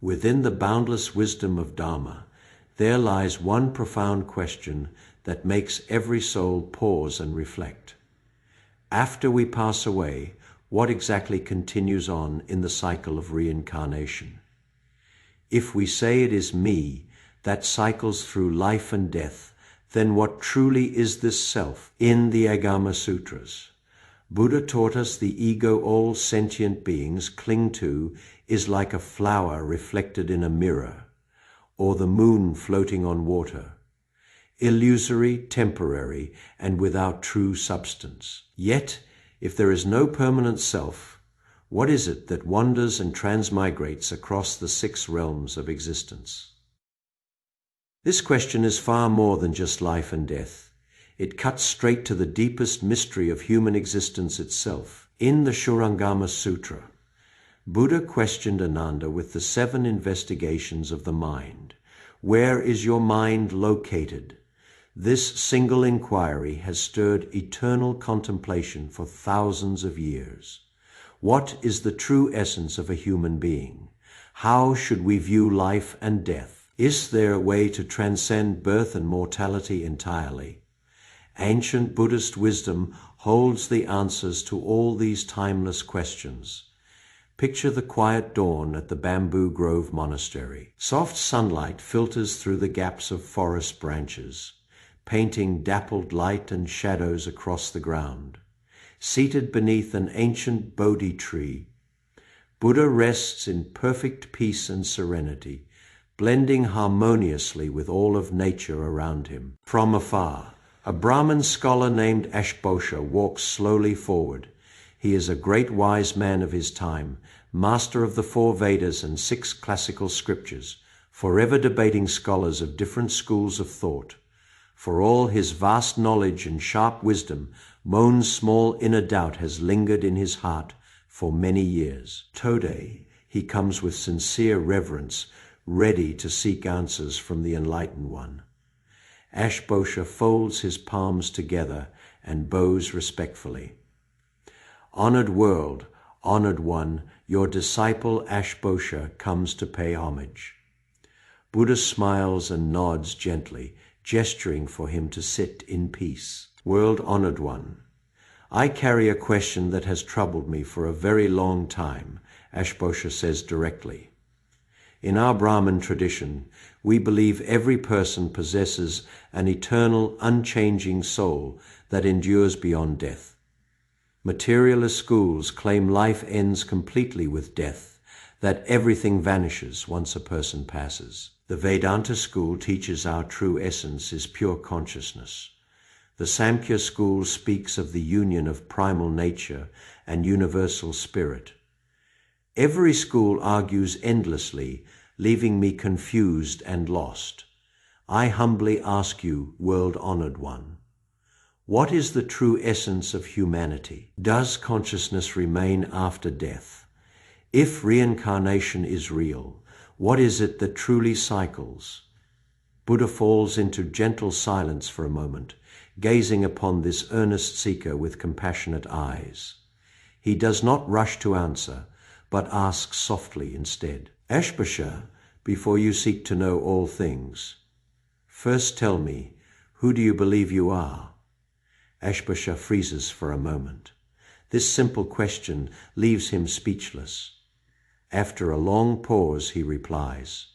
Within the boundless wisdom of Dharma, there lies one profound question that makes every soul pause and reflect. After we pass away, what exactly continues on in the cycle of reincarnation? If we say it is me that cycles through life and death, then what truly is this self? In the Agama Sutras, Buddha taught us the ego all sentient beings cling to is like a flower reflected in a mirror, or the moon floating on water, illusory, temporary, and without true substance. Yet, if there is no permanent self, what is it that wanders and transmigrates across the 6 realms of existence? This question is far more than just life and death. It cuts straight to the deepest mystery of human existence itself. In the Shurangama Sutra, Buddha questioned Ananda with the 7 investigations of the mind. Where is your mind located? This single inquiry has stirred eternal contemplation for thousands of years. What is the true essence of a human being? How should we view life and death? Is there a way to transcend birth and mortality entirely? Ancient Buddhist wisdom holds the answers to all these timeless questions. Picture the quiet dawn at the Bamboo Grove Monastery. Soft sunlight filters through the gaps of forest branches, painting dappled light and shadows across the ground. Seated beneath an ancient Bodhi tree, Buddha rests in perfect peace and serenity, blending harmoniously with all of nature around him. From afar, a Brahmin scholar named Ashbosha walks slowly forward. He is a great wise man of his time, master of the 4 Vedas and 6 classical scriptures, forever debating scholars of different schools of thought. For all his vast knowledge and sharp wisdom, Mon's small inner doubt has lingered in his heart for many years. Today, he comes with sincere reverence, ready to seek answers from the Enlightened One. Ashbosha folds his palms together and bows respectfully. Honored world, honored one, your disciple Ashbosha comes to pay homage. Buddha smiles and nods gently, gesturing for him to sit in peace. World honored one, I carry a question that has troubled me for a very long time, Ashbosha says directly. In our Brahmin tradition, we believe every person possesses an eternal, unchanging soul that endures beyond death. Materialist schools claim life ends completely with death, that everything vanishes once a person passes. The Vedanta school teaches our true essence is pure consciousness. The Samkhya school speaks of the union of primal nature and universal spirit. Every school argues endlessly, leaving me confused and lost. I humbly ask you, world-honored one, what is the true essence of humanity? Does consciousness remain after death? If reincarnation is real, what is it that truly cycles? Buddha falls into gentle silence for a moment, gazing upon this earnest seeker with compassionate eyes. He does not rush to answer, but asks softly instead, Ashbosha, before you seek to know all things, first tell me, who do you believe you are? Ashbosha freezes for a moment. This simple question leaves him speechless. After a long pause, he replies,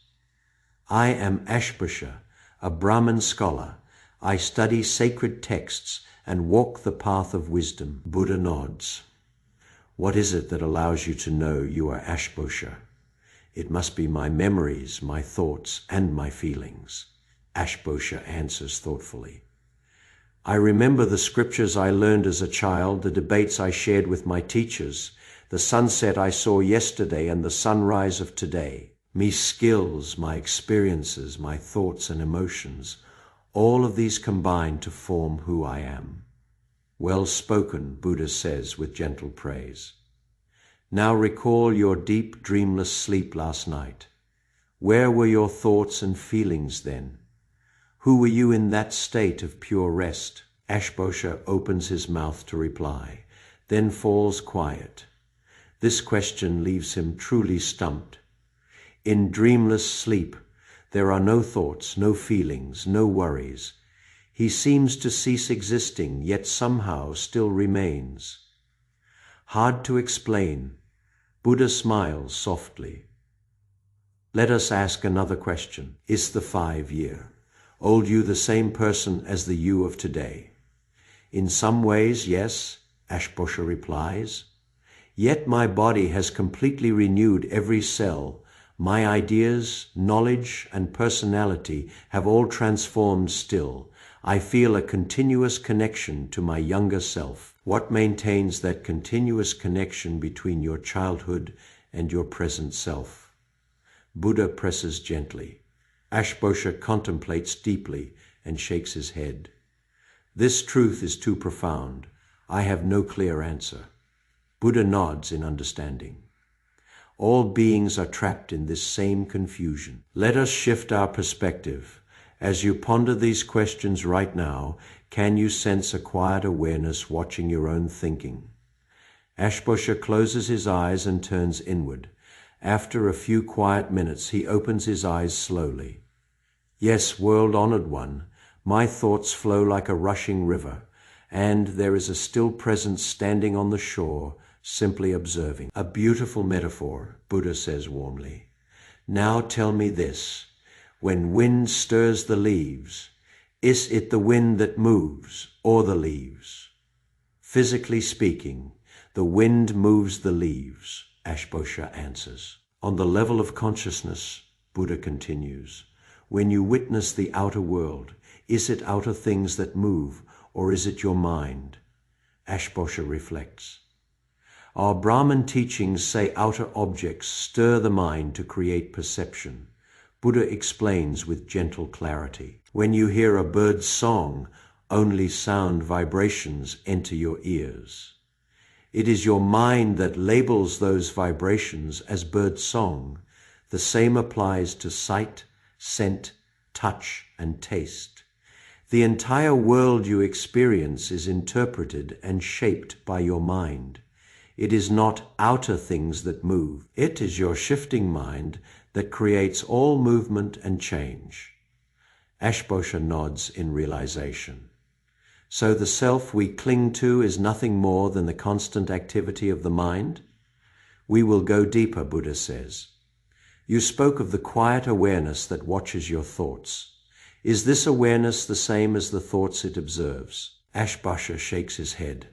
I am Ashbosha, a Brahmin scholar. I study sacred texts and walk the path of wisdom. Buddha nods. What is it that allows you to know you are Ashbosha? It must be my memories, my thoughts, and my feelings. Ashbosha answers thoughtfully. I remember the scriptures I learned as a child, the debates I shared with my teachers, the sunset I saw yesterday and the sunrise of today. Me skills, my experiences, my thoughts and emotions, all of these combine to form who I am. Well spoken, Buddha says with gentle praise. Now recall your deep, dreamless sleep last night. Where were your thoughts and feelings then? Who were you in that state of pure rest? Ashbosha opens his mouth to reply, then falls quiet. This question leaves him truly stumped. In dreamless sleep, there are no thoughts, no feelings, no worries. He seems to cease existing, yet somehow still remains. Hard to explain, Buddha smiles softly. Let us ask another question. Is the 5-year-old you the same person as the you of today? In some ways, yes, Ashbosha replies. Yet my body has completely renewed every cell. My ideas, knowledge, and personality have all transformed still. I feel a continuous connection to my younger self. What maintains that continuous connection between your childhood and your present self? Buddha presses gently. Ashbosha contemplates deeply and shakes his head. This truth is too profound. I have no clear answer. Buddha nods in understanding. All beings are trapped in this same confusion. Let us shift our perspective. As you ponder these questions right now, can you sense a quiet awareness watching your own thinking? Ashbosha closes his eyes and turns inward. After a few quiet minutes, he opens his eyes slowly. Yes, world-honored one, my thoughts flow like a rushing river, and there is a still presence standing on the shore, simply observing. A beautiful metaphor, Buddha says warmly. Now tell me this. When wind stirs the leaves, is it the wind that moves or the leaves? Physically speaking, the wind moves the leaves, Ashbosha answers. On the level of consciousness, Buddha continues, when you witness the outer world, is it outer things that move or is it your mind? Ashbosha reflects. Our Brahmin teachings say outer objects stir the mind to create perception. Buddha explains with gentle clarity. When you hear a bird's song, only sound vibrations enter your ears. It is your mind that labels those vibrations as bird song. The same applies to sight, scent, touch, and taste. The entire world you experience is interpreted and shaped by your mind. It is not outer things that move. It is your shifting mind that creates all movement and change. Ashbosha nods in realization. So the self we cling to is nothing more than the constant activity of the mind? We will go deeper, Buddha says. You spoke of the quiet awareness that watches your thoughts. Is this awareness the same as the thoughts it observes? Ashbosha shakes his head.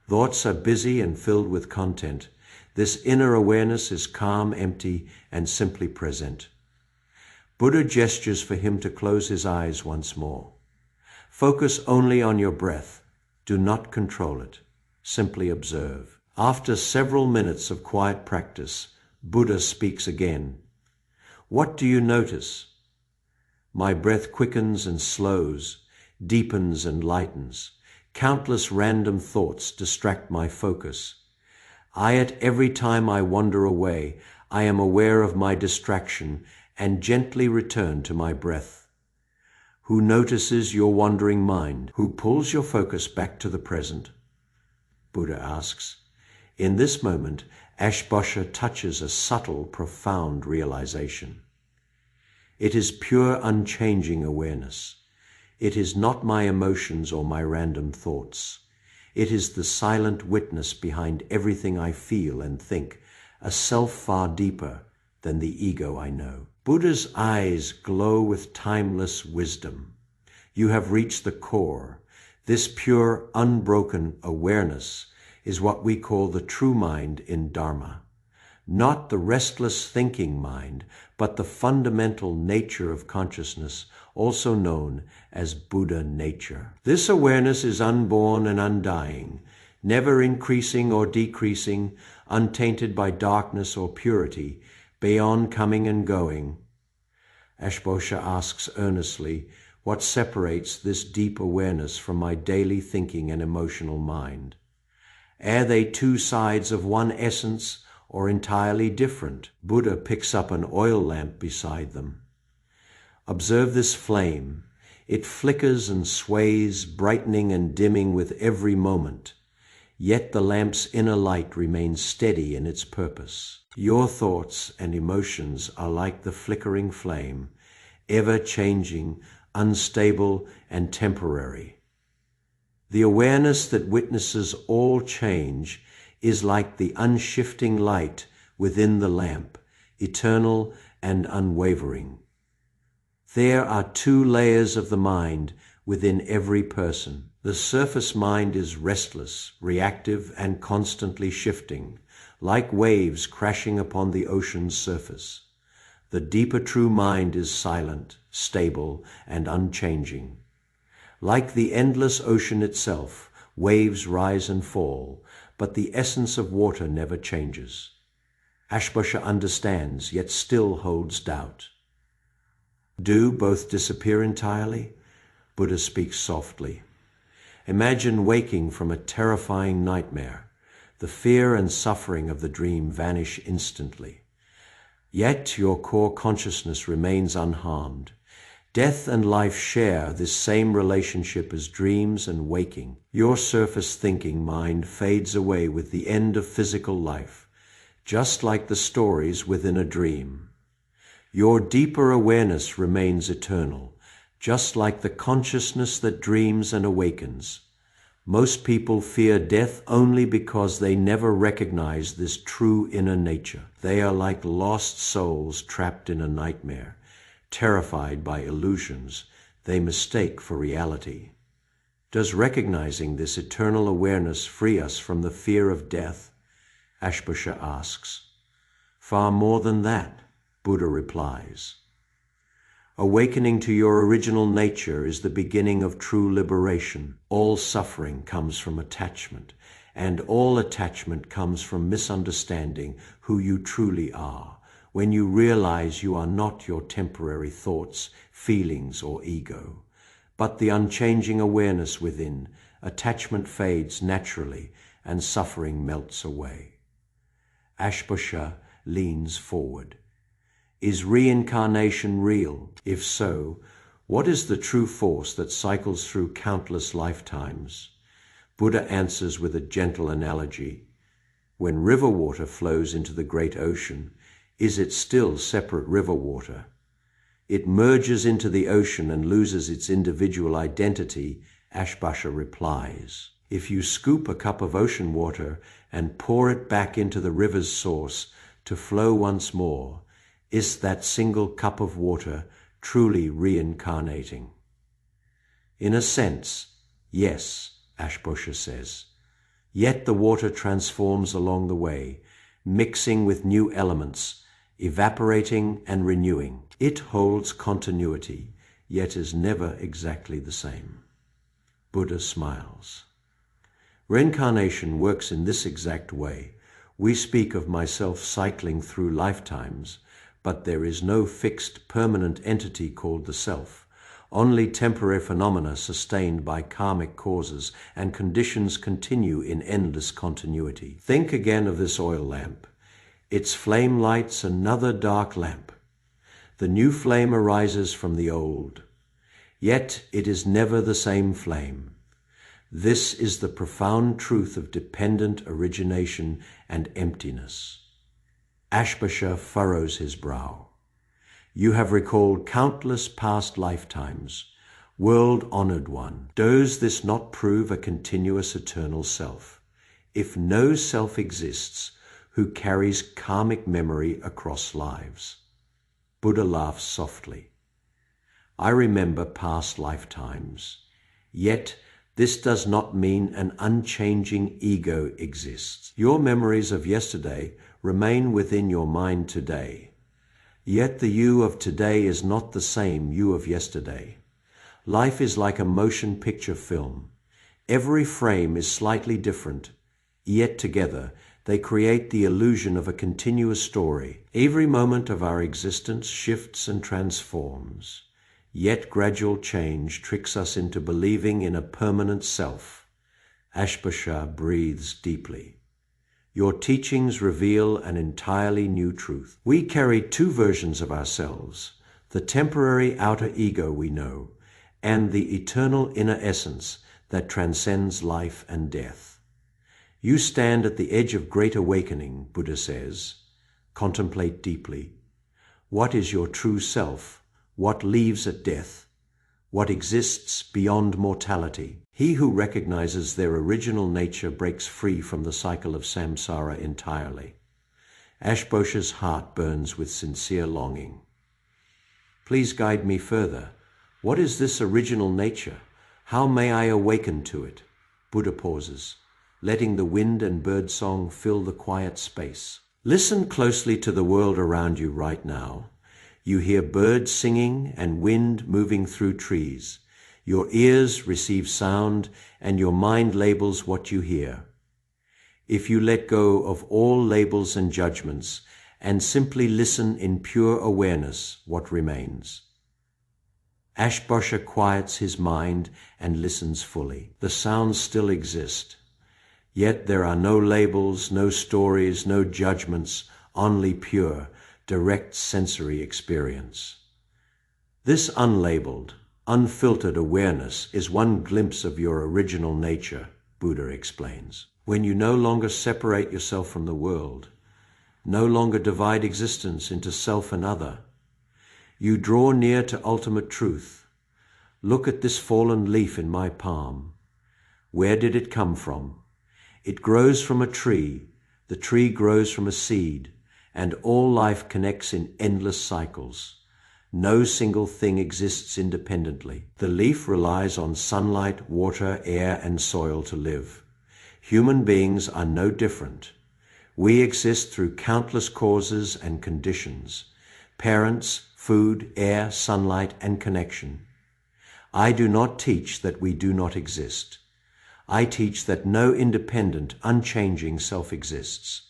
Thoughts are busy and filled with content. This inner awareness is calm, empty, and simply present. Buddha gestures for him to close his eyes once more. Focus only on your breath. Do not control it. Simply observe. After several minutes of quiet practice, Buddha speaks again. What do you notice? My breath quickens and slows, deepens and lightens. Countless random thoughts distract my focus. At every time I wander away, I am aware of my distraction and gently return to my breath. Who notices your wandering mind? Who pulls your focus back to the present? Buddha asks. In this moment, Ashbosha touches a subtle, profound realization. It is pure, unchanging awareness. It is not my emotions or my random thoughts. It is the silent witness behind everything I feel and think, a self far deeper than the ego I know. Buddha's eyes glow with timeless wisdom. You have reached the core. This pure, unbroken awareness is what we call the true mind in Dharma. Not the restless thinking mind, but the fundamental nature of consciousness, also known as Buddha nature. This awareness is unborn and undying, never increasing or decreasing, untainted by darkness or purity, beyond coming and going. Ashbosha asks earnestly, what separates this deep awareness from my daily thinking and emotional mind? Are they two sides of one essence or entirely different? Buddha picks up an oil lamp beside them. Observe this flame. It flickers and sways, brightening and dimming with every moment. yet the lamp's inner light remains steady in its purpose. Your thoughts and emotions are like the flickering flame, ever changing, unstable, and temporary. The awareness that witnesses all change is like the unshifting light within the lamp, eternal and unwavering. There are two layers of the mind within every person. The surface mind is restless, reactive, and constantly shifting, like waves crashing upon the ocean's surface. The deeper true mind is silent, stable, and unchanging. Like the endless ocean itself, waves rise and fall, but the essence of water never changes. Ashbosha understands, yet still holds doubt. Do both disappear entirely? Buddha speaks softly. Imagine waking from a terrifying nightmare. The fear and suffering of the dream vanish instantly. Yet your core consciousness remains unharmed. Death and life share this same relationship as dreams and waking. Your surface thinking mind fades away with the end of physical life, just like the stories within a dream. Your deeper awareness remains eternal, just like the consciousness that dreams and awakens. Most people fear death only because they never recognize this true inner nature. They are like lost souls trapped in a nightmare, terrified by illusions they mistake for reality. Does recognizing this eternal awareness free us from the fear of death? Ashbosha asks. Far more than that, Buddha replies. Awakening to your original nature is the beginning of true liberation. All suffering comes from attachment, and all attachment comes from misunderstanding who you truly are, when you realize you are not your temporary thoughts, feelings, or ego, but the unchanging awareness within. Attachment fades naturally, and suffering melts away. Ashbosha leans forward. Is reincarnation real? If so, what is the true force that cycles through countless lifetimes? Buddha answers with a gentle analogy. When river water flows into the great ocean, is it still separate river water? It merges into the ocean and loses its individual identity, Ashbosha replies. If you scoop a cup of ocean water and pour it back into the river's source to flow once more, is that single cup of water truly reincarnating? In a sense, yes, Ashbosha says. Yet the water transforms along the way, mixing with new elements, evaporating and renewing. It holds continuity, yet is never exactly the same. Buddha smiles. Reincarnation works in this exact way. We speak of myself cycling through lifetimes, but there is no fixed, permanent entity called the self. Only temporary phenomena sustained by karmic causes and conditions continue in endless continuity. Think again of this oil lamp. Its flame lights another dark lamp. The new flame arises from the old. Yet it is never the same flame. This is the profound truth of dependent origination and emptiness. Ashbosha furrows his brow. You have recalled countless past lifetimes. World-honored one, does this not prove a continuous eternal self? If no self exists, who carries karmic memory across lives? Buddha laughs softly. I remember past lifetimes. Yet this does not mean an unchanging ego exists. Your memories of yesterday remain within your mind today. Yet the you of today is not the same you of yesterday. Life is like a motion picture film. Every frame is slightly different, yet together they create the illusion of a continuous story. Every moment of our existence shifts and transforms. Yet gradual change tricks us into believing in a permanent self. Ashbosha breathes deeply. Your teachings reveal an entirely new truth. We carry two versions of ourselves, the temporary outer ego we know, and the eternal inner essence that transcends life and death. You stand at the edge of great awakening, Buddha says. Contemplate deeply. What is your true self? What leaves at death? What exists beyond mortality? He who recognizes their original nature breaks free from the cycle of samsara entirely. Ashbosha's heart burns with sincere longing. Please guide me further. What is this original nature? How may I awaken to it? Buddha pauses, letting the wind and birdsong fill the quiet space. Listen closely to the world around you right now. You hear birds singing and wind moving through trees. Your ears receive sound and your mind labels what you hear. If you let go of all labels and judgments and simply listen in pure awareness, what remains? Ashbosha quiets his mind and listens fully. The sounds still exist. Yet there are no labels, no stories, no judgments, only pure, direct sensory experience. This unlabeled, unfiltered awareness is one glimpse of your original nature, Buddha explains. When you no longer separate yourself from the world, no longer divide existence into self and other, you draw near to ultimate truth. Look at this fallen leaf in my palm. Where did it come from? It grows from a tree, the tree grows from a seed, and all life connects in endless cycles. No single thing exists independently. The leaf relies on sunlight, water, air, and soil to live. Human beings are no different. We exist through countless causes and conditions: parents, food, air, sunlight, and connection. I do not teach that we do not exist. I teach that no independent, unchanging self exists.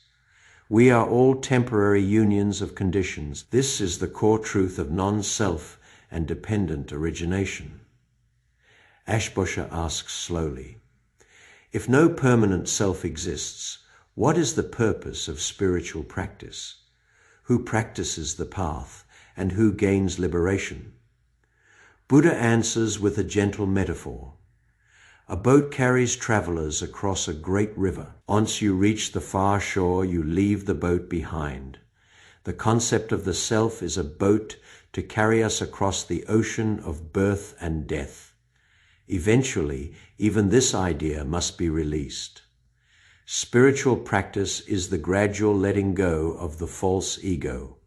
We are all temporary unions of conditions. This is the core truth of non-self and dependent origination. Ashbosha asks slowly, if no permanent self exists, what is the purpose of spiritual practice? Who practices the path and who gains liberation? Buddha answers with a gentle metaphor. A boat carries travelers across a great river. Once you reach the far shore, you leave the boat behind. The concept of the self is a boat to carry us across the ocean of birth and death. Eventually, even this idea must be released. Spiritual practice is the gradual letting go of the false ego.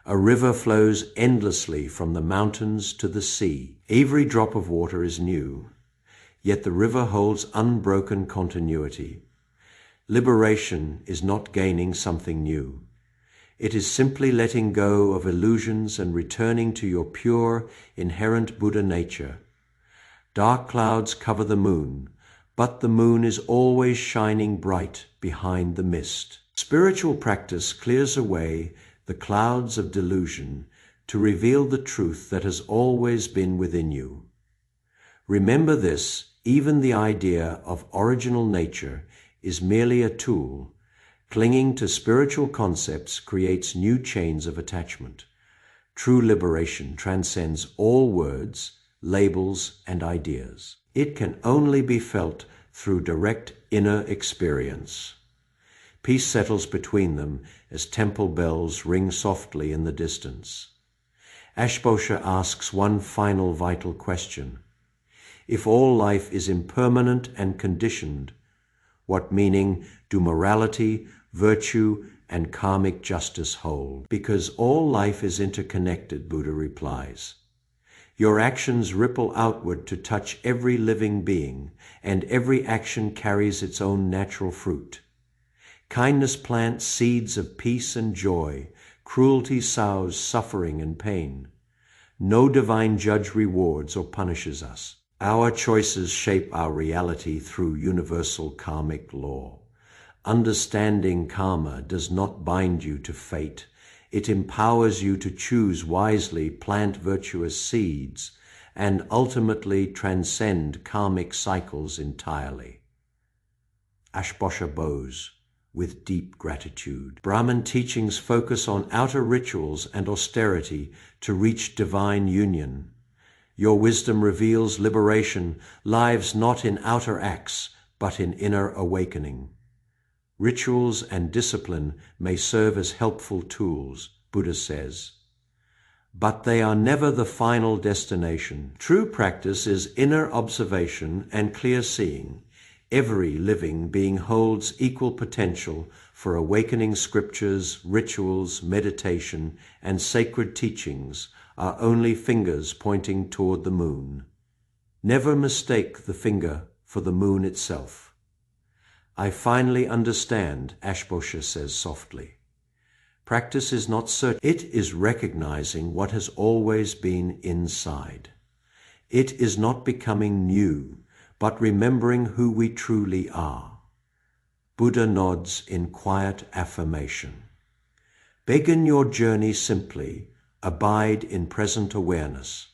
A river flows endlessly from the mountains to the sea. Every drop of water is new. Yet the river holds unbroken continuity. Liberation is not gaining something new. It is simply letting go of illusions and returning to your pure, inherent Buddha nature. Dark clouds cover the moon, but the moon is always shining bright behind the mist. Spiritual practice clears away the clouds of delusion to reveal the truth that has always been within you. Remember this. Even the idea of original nature is merely a tool. Clinging to spiritual concepts creates new chains of attachment. True liberation transcends all words, labels, and ideas. It can only be felt through direct inner experience. Peace settles between them as temple bells ring softly in the distance. Ashbosha asks one final vital question. If all life is impermanent and conditioned, what meaning do morality, virtue, and karmic justice hold? Because all life is interconnected, Buddha replies. Your actions ripple outward to touch every living being, and every action carries its own natural fruit. Kindness plants seeds of peace and joy. Cruelty sows suffering and pain. No divine judge rewards or punishes us. Our choices shape our reality through universal karmic law. Understanding karma does not bind you to fate. It empowers you to choose wisely, plant virtuous seeds, and ultimately transcend karmic cycles entirely. Ashbosha bows with deep gratitude. Brahmin teachings focus on outer rituals and austerity to reach divine union. Your wisdom reveals liberation lies not in outer acts, but in inner awakening. Rituals and discipline may serve as helpful tools, Buddha says, but they are never the final destination. True practice is inner observation and clear seeing. Every living being holds equal potential for awakening. Scriptures, rituals, meditation, and sacred teachings are only fingers pointing toward the moon. Never mistake the finger for the moon itself. I finally understand, Ashbosha says softly. Practice is not search. It is recognizing what has always been inside. It is not becoming new, but remembering who we truly are. Buddha nods in quiet affirmation. Begin your journey simply. Abide in present awareness.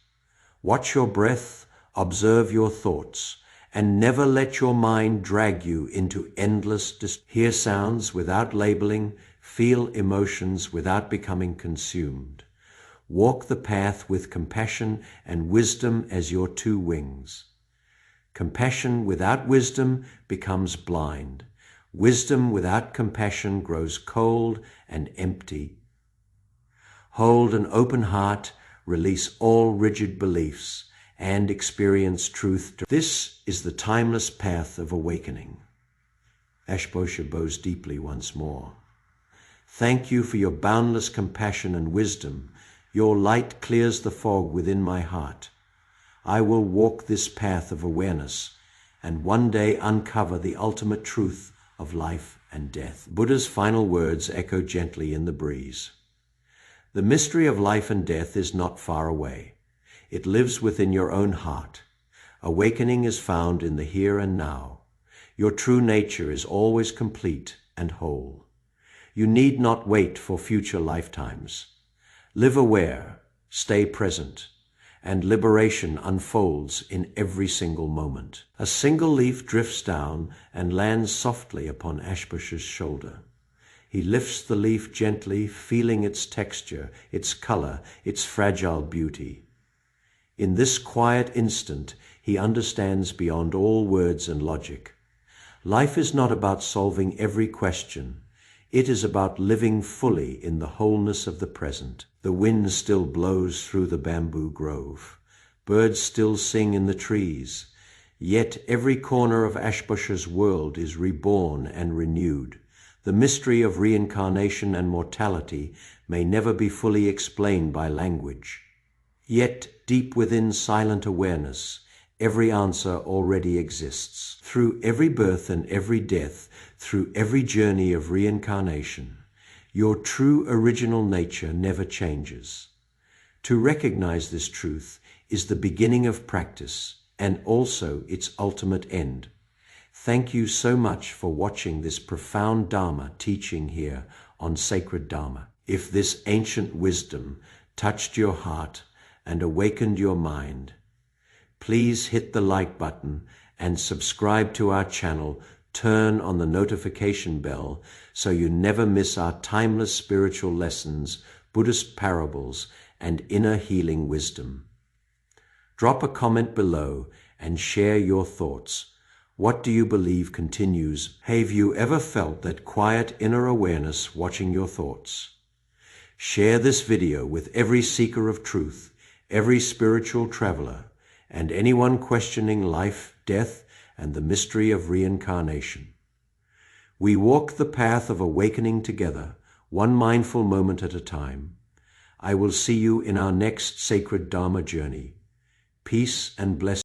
Watch your breath, observe your thoughts, and never let your mind drag you into endless hear sounds without labeling, feel emotions without becoming consumed. Walk the path with compassion and wisdom as your two wings. Compassion without wisdom becomes blind. Wisdom without compassion grows cold and empty. Hold an open heart, release all rigid beliefs, and experience truth. This is the timeless path of awakening. Ashbosha bows deeply once more. Thank you for your boundless compassion and wisdom. Your light clears the fog within my heart. I will walk this path of awareness and one day uncover the ultimate truth of life and death. Buddha's final words echo gently in the breeze. The mystery of life and death is not far away. It lives within your own heart. Awakening is found in the here and now. Your true nature is always complete and whole. You need not wait for future lifetimes. Live aware, stay present, and liberation unfolds in every single moment. A single leaf drifts down and lands softly upon Ashbosha's shoulder. He lifts the leaf gently, feeling its texture, its color, its fragile beauty. In this quiet instant, he understands beyond all words and logic. Life is not about solving every question. It is about living fully in the wholeness of the present. The wind still blows through the bamboo grove. Birds still sing in the trees. Yet every corner of Ashbosha's world is reborn and renewed. The mystery of reincarnation and mortality may never be fully explained by language. Yet, deep within silent awareness, every answer already exists. Through every birth and every death, through every journey of reincarnation, your true original nature never changes. To recognize this truth is the beginning of practice and also its ultimate end. Thank you so much for watching this profound Dharma teaching here on Sacred Dharma. If this ancient wisdom touched your heart and awakened your mind, please hit the like button and subscribe to our channel. Turn on the notification bell so you never miss our timeless spiritual lessons, Buddhist parables, and inner healing wisdom. Drop a comment below and share your thoughts. What do you believe continues? Have you ever felt that quiet inner awareness watching your thoughts? Share this video with every seeker of truth, every spiritual traveler, and anyone questioning life, death, and the mystery of reincarnation. We walk the path of awakening together, one mindful moment at a time. I will see you in our next Sacred Dharma journey. Peace and blessings.